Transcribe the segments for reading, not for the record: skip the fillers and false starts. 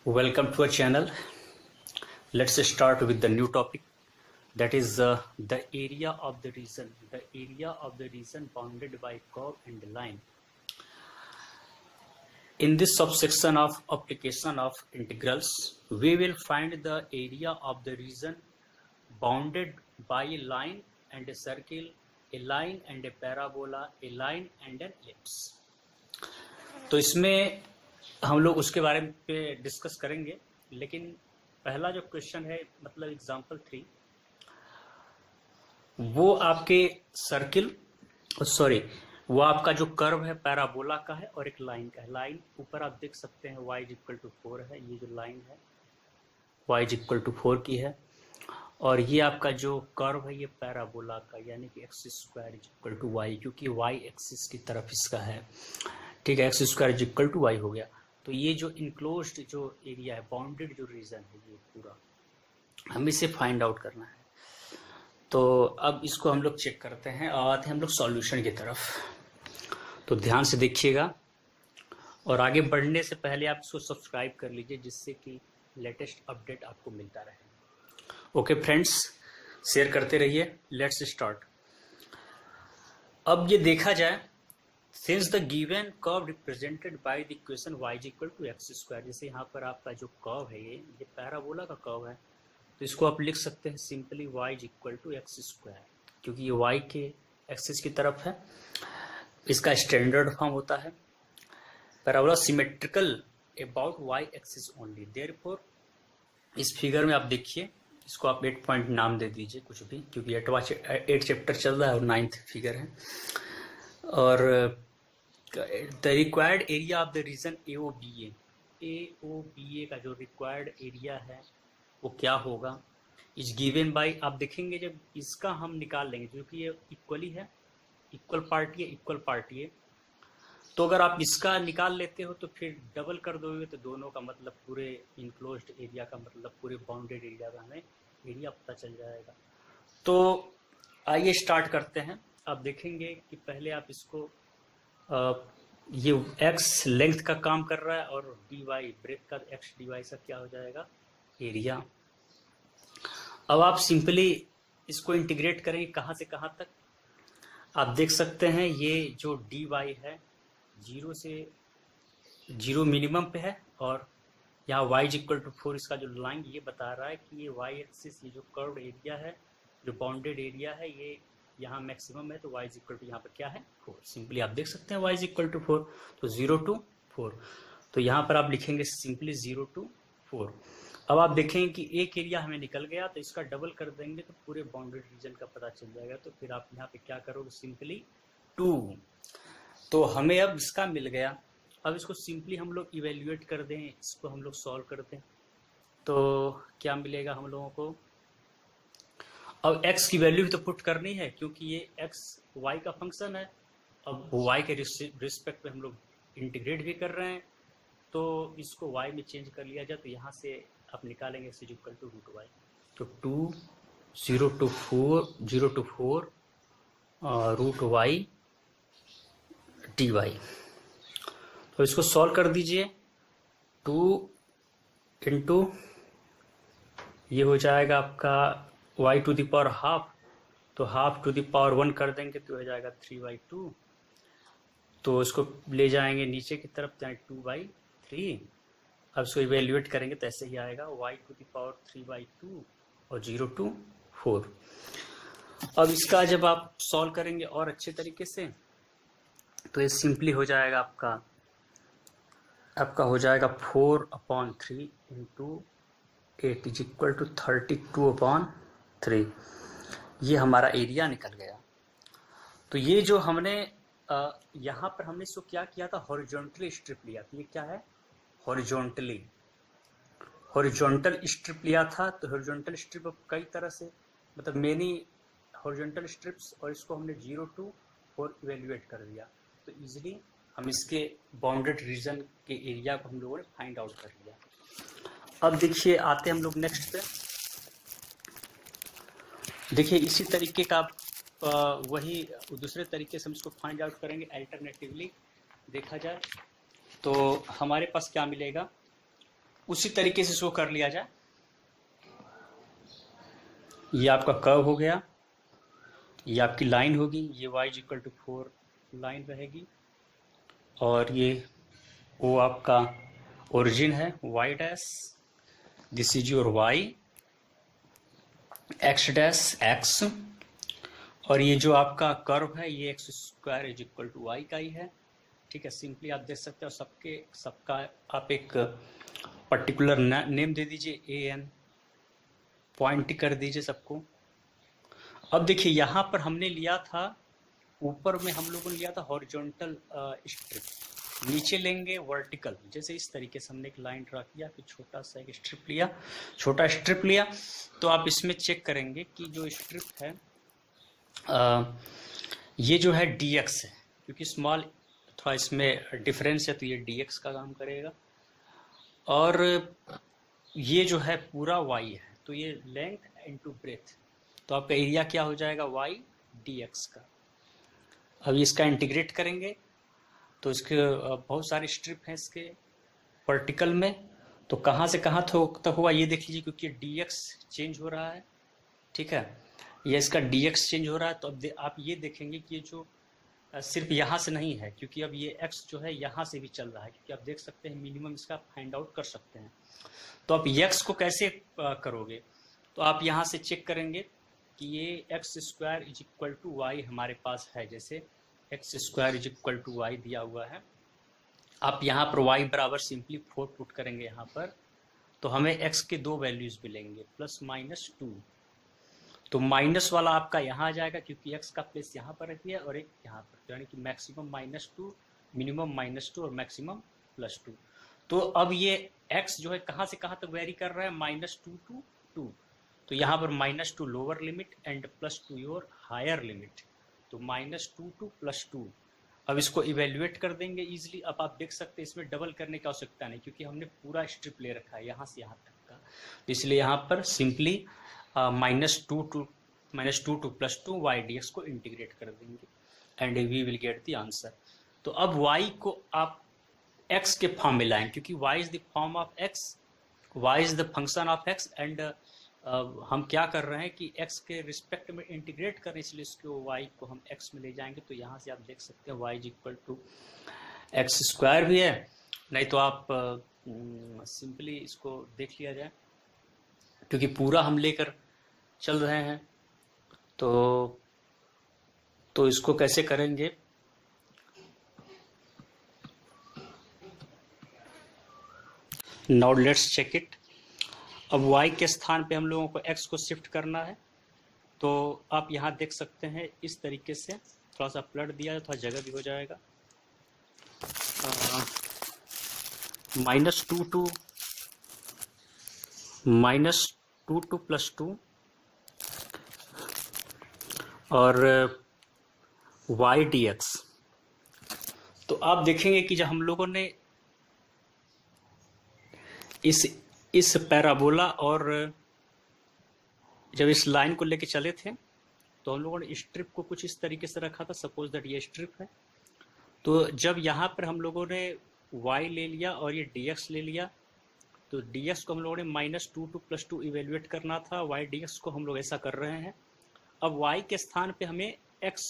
Welcome to our channel. Let's start with the new topic, that is the area of the region. The area of the region bounded by curve and line. In this subsection of application of integrals, we will find the area of the region bounded by a line and a circle, a line and a parabola, a line and an ellipse. तो इसमें हम लोग उसके बारे में पे discuss करेंगे, लेकिन पहला जो क्वेश्चन है मतलब एग्जाम्पल 3, वो आपके सर्किल वो आपका जो कर्व है पैराबोला का है और एक लाइन का है। लाइन ऊपर आप देख सकते हैं y इक्वल टू 4 है, ये जो लाइन है y इक्वल टू 4 की है, और ये आपका जो कर्व है ये पैराबोला का, यानी कि x square equal to y, क्योंकि y एक्सिस की तरफ इसका है, ठीक है। X square equal to y हो गया। तो ये जो इनक्लोज्ड जो एरिया है, बाउंडेड जो रीजन है, ये पूरा हमें इसे फाइंड आउट करना है। तो अब इसको हम लोग चेक करते हैं और आते हैं हम लोग सॉल्यूशन की तरफ। तो ध्यान से देखिएगा और आगे बढ़ने से पहले आप इसको सब्सक्राइब कर लीजिए, जिससे कि लेटेस्ट अपडेट आपको मिलता रहे। ओके फ्रेंड्स, शेयर करते रहिए। Let's start. अब ये देखा जाए, since the given curve represented by the equation y equal to x square, जैसे यहाँ पर आपका जो कर्व है ये पैराबोला का कर्व है, तो इसको आप लिख सकते हैं simply y equal to x square, क्योंकि ये y के एक्सिस की तरफ है। इसका स्टैंडर्ड फॉर्म होता है parabola symmetrical about y axis only. Therefore इस फिगर में आप देखिए, इसको आप 8 पॉइंट नाम दे दीजिए कुछ भी, क्योंकि 8 चैप्टर चल रहा है और 9th फिगर है। और the required area of the region AOBA का जो रिक्वायर्ड एरिया है वो क्या होगा, इज गिवन बाय, आप देखेंगे जब इसका हम निकाल लेंगे, क्योंकि ये इक्वली है, इक्वल पार्टी है, तो अगर आप इसका निकाल लेते हो तो फिर डबल कर दोगे तो दोनों का मतलब पूरे इनक्लोज्ड एरिया का मतलब पूरे बाउंडेड एरिया का हमें एरिया पता चल जाएगा। तो आइए स्टार्ट करते हैं। आप देखेंगे कि पहले आप इसको ये x लेंथ का काम कर रहा है और dy ब्रेथ का x dy का क्या हो जाएगा, एरिया। अब आप सिंपली इसको इंटीग्रेट करेंगे कहाँ से कहाँ तक। आप देख सकते हैं ये जो dy है 0 से 0 मिनिमम पे है, और यहाँ y इक्वल टू 4 इसका जो लाइन ये बता रहा है कि ये y एक्सिस, ये जो कर्व्ड एरिया है, जो बाउंडेड एरिया है, ये यहाँ मैक्सिमम है, तो y इक्वल टू यहाँ पर क्या है 4। सिंपली आप देख सकते हैं y इक्वल टू 4, तो 0 to 4, तो यहाँ पर आप लिखेंगे सिंपली 0 to 4। अब आप देखेंगे कि एक एरिया हमें निकल गया, तो इसका डबल कर देंगे तो पूरे बाउंडेड रीजन का पता चल जाएगा। तो फिर आप यहाँ पे क्या करोगे, सिंपली 2। तो हमें अब इसका मिल गया। अब इसको सिंपली हम लोग इवेल्युएट कर दें, इसको हम लोग सॉल्व कर दें, तो क्या मिलेगा हम लोगों को। अब x की वैल्यू भी तो पुट करनी है, क्योंकि ये x y का फंक्शन है। अब y के रिस्पेक्ट पे हम लोग इंटीग्रेट भी कर रहे हैं, तो इसको y में चेंज कर लिया जाए, तो यहाँ से आप निकालेंगे x equal to root y. तो 2 0 to 4 root y d y. तो इसको सॉल्व कर दीजिए। 2 इंटू ये हो जाएगा आपका y to the power half, तो हाफ टू द पावर 1 कर देंगे तो हो जाएगा 3/2। तो इसको ले जाएंगे नीचे की तरफ, 2/3। अब इसको इवेल्युएट करेंगे तो ऐसे ही आएगा y टू द पावर 3/2 और 0 to 4। अब इसका जब आप सॉल्व करेंगे और अच्छे तरीके से, तो ये सिंपली हो जाएगा आपका हो जाएगा 4/3 इंटू 8 इज इक्वल टू 32/3। ये हमारा एरिया निकल गया। तो ये जो हमने यहाँ पर हमने इसको क्या किया था, हॉरिजॉन्टली स्ट्रिप लिया था। ये क्या है, हॉरिजॉन्टल स्ट्रिप लिया था। तो हॉरिजॉन्टल स्ट्रिप कई तरह से, मतलब मेनी हॉरिजॉन्टल स्ट्रिप्स, और इसको हमने 0 to 4 इवेल्युएट कर दिया, तो इजीली हम इसके बाउंडेड रीजन के एरिया को हम लोगों ने फाइंड आउट कर लिया। अब देखिए, आते हम लोग नेक्स्ट पे। देखिए इसी तरीके का वही दूसरे तरीके से हम इसको फाइंड आउट करेंगे। अल्टरनेटिवली देखा जाए तो हमारे पास क्या मिलेगा, उसी तरीके से इसको कर लिया जाए। ये आपका कर्व हो गया, ये आपकी लाइन होगी, ये y is equal to 4 line रहेगी, और ये वो आपका ओरिजिन है y dash, this is your y, x dash x, और ये जो आपका कर्व है ये x square is equal to y का ही है। ठीक है, सिंपली आप देख सकते हो, सबका आप एक पर्टिकुलर नेम दे दीजिए, ए एन पॉइंट कर दीजिए सबको। अब देखिए यहाँ पर हमने लिया था, ऊपर में हम लोगों ने लिया था हॉरिजॉन्टल स्ट्रिप, नीचे लेंगे वर्टिकल। जैसे इस तरीके से हमने एक लाइन ड्रा किया, फिर छोटा सा एक स्ट्रिप लिया, छोटा स्ट्रिप लिया, तो आप इसमें चेक करेंगे कि जो स्ट्रिप है ये जो है dx है, क्योंकि स्मॉल थोड़ा इसमें डिफरेंस है तो ये dx का काम करेगा, और ये जो है पूरा y है, तो ये लेंथ इनटू ब्रेथ, तो आपका एरिया क्या हो जाएगा y dx का। अब इसका इंटीग्रेट करेंगे तो इसके बहुत सारे स्ट्रिप हैं इसके वर्टिकल में, तो कहाँ से कहाँ तक हुआ ये देख लीजिए, क्योंकि dx चेंज हो रहा है। ठीक है, ये इसका dx चेंज हो रहा है, तो अब आप ये देखेंगे कि ये जो सिर्फ यहाँ से नहीं है, क्योंकि अब ये x जो है यहाँ से भी चल रहा है, क्योंकि आप देख सकते हैं मिनिमम इसका फाइंड आउट कर सकते हैं। तो आप x को कैसे करोगे, तो आप यहाँ से चेक करेंगे कि ये x square is equal to y हमारे पास है, जैसे x square is equal to y दिया हुआ है। आप यहाँ पर y बराबर सिंपली 4 पुट करेंगे यहाँ पर, तो हमें x के दो वैल्यूज मिलेंगे, प्लस माइनस 2, तो माइनस वाला आपका यहाँ आ जाएगा, क्योंकि x का प्लेस यहाँ पर रखी है और एक यहाँ पर, यानी कि मैक्सिमम -2, मिनिमम -2 और मैक्सिमम +2। तो अब ये x जो है कहाँ से कहाँ तक वेरी कर रहा है, -2 to 2, तो यहाँ पर -2 lower limit and +2 your higher limit, तो -2 to +2। अब इसको इवेल्युएट कर देंगे इजीली। अब आप देख सकते हैं इसमें डबल करने की आवश्यकता नहीं, क्योंकि हमने पूरा स्ट्रिप ले रखा है यहाँ से यहाँ तक का, तो इसलिए यहाँ पर सिंपली -2 to +2 y dx को इंटीग्रेट कर देंगे and we will get the answer. तो अब y को आप x के फॉर्म में लाएं, क्योंकि y is the form of x, y is the function of x, and हम क्या कर रहे हैं कि x के रिस्पेक्ट में इंटीग्रेट करें, इसलिए इसको y को हम x में ले जाएंगे। तो यहाँ से आप देख सकते हैं y is equal to x square भी है, नहीं तो आप सिंपली इसको देख लिया जाए, क्योंकि पूरा हम लेकर चल रहे हैं। तो इसको कैसे करेंगे, नाउ लेट्स चेक इट। अब y के स्थान पे हम लोगों को x को शिफ्ट करना है, तो आप यहाँ देख सकते हैं इस तरीके से, थोड़ा सा पलट दिया है, थोड़ा जगह भी हो जाएगा। -2 to +2 और y dx। तो आप देखेंगे कि जब हम लोगों ने इस पैराबोला और जब इस लाइन को लेके चले थे, तो हम लोगों ने स्ट्रिप को कुछ इस तरीके से रखा था, सपोज दैट ये स्ट्रिप है। तो जब यहाँ पर हम लोगों ने y ले लिया और ये dx ले लिया, तो dx को हम लोगों ने -2 to +2 इवेल्युएट करना था, y dx को हम लोग ऐसा कर रहे हैं। अब y के स्थान पे हमें x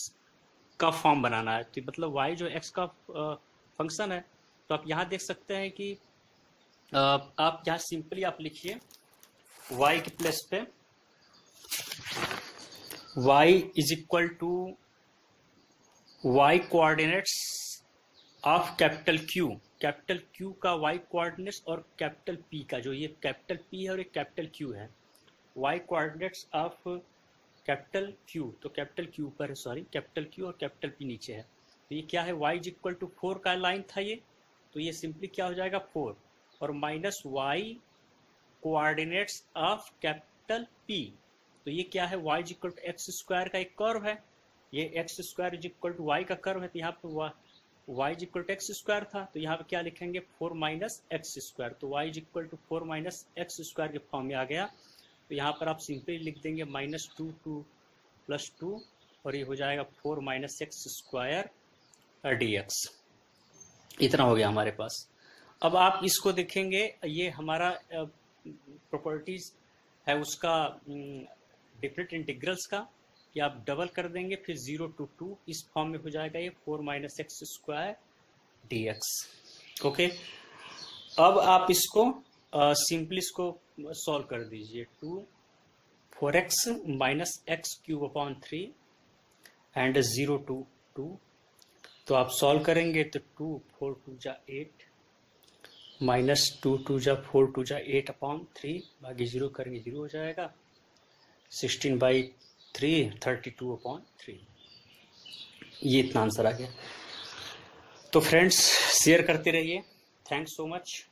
का फॉर्म बनाना है, तो मतलब y जो x का फंक्शन है, तो आप यहाँ देख सकते हैं कि आप यहाँ सिंपली आप लिखिए y के प्लेस पे y is equal to y coordinates of capital Q का y कोऑर्डिनेट्स और कैपिटल P का, जो ये कैपिटल P है और एक कैपिटल Q है, y coordinates of capital Q, तो कैपिटल Q पर है, सॉरी कैपिटल Q और कैपिटल P नीचे है। तो ये क्या है, y इज इक्वल टू 4 का लाइन था ये, तो ये सिंपली क्या हो जाएगा 4 और minus y coordinates of capital P, तो ये क्या है, y is equal to x square का एक कर्व है, ये x square is equal to y का कर्व है, तो यहाँ पर y is equal to x square था, तो यहाँ पे क्या लिखेंगे 4 माइनस एक्स स्क्वायर, तो y is equal to 4 minus x square के फॉर्म में आ गया। तो यहाँ पर आप सिंपली लिख देंगे -2 to +2 और ये हो जाएगा 4 माइनस एक्स स्क्वायर dx। इतना हो गया हमारे पास। अब आप इसको देखेंगे, ये हमारा प्रॉपर्टीज है उसका डिफरेंट इंटीग्रल्स का, कि आप डबल कर देंगे फिर 0 to 2 इस फॉर्म में हो जाएगा ये 4 - x² dx। ओके, अब आप इसको सिंपली इसको सॉल्व कर दीजिए। 2 4x - x³ 3 एंड 0 to 2, तो आप सॉल्व करेंगे तो 2 4 2 जा 8 -2 2 जा 4 2 जा 8/3 बाकी 0 करेंगे 0 हो जाएगा। 16/3 32/3, ये इतना आंसर आ गया। तो फ्रेंड्स शेयर करते रहिए। Thanks so much.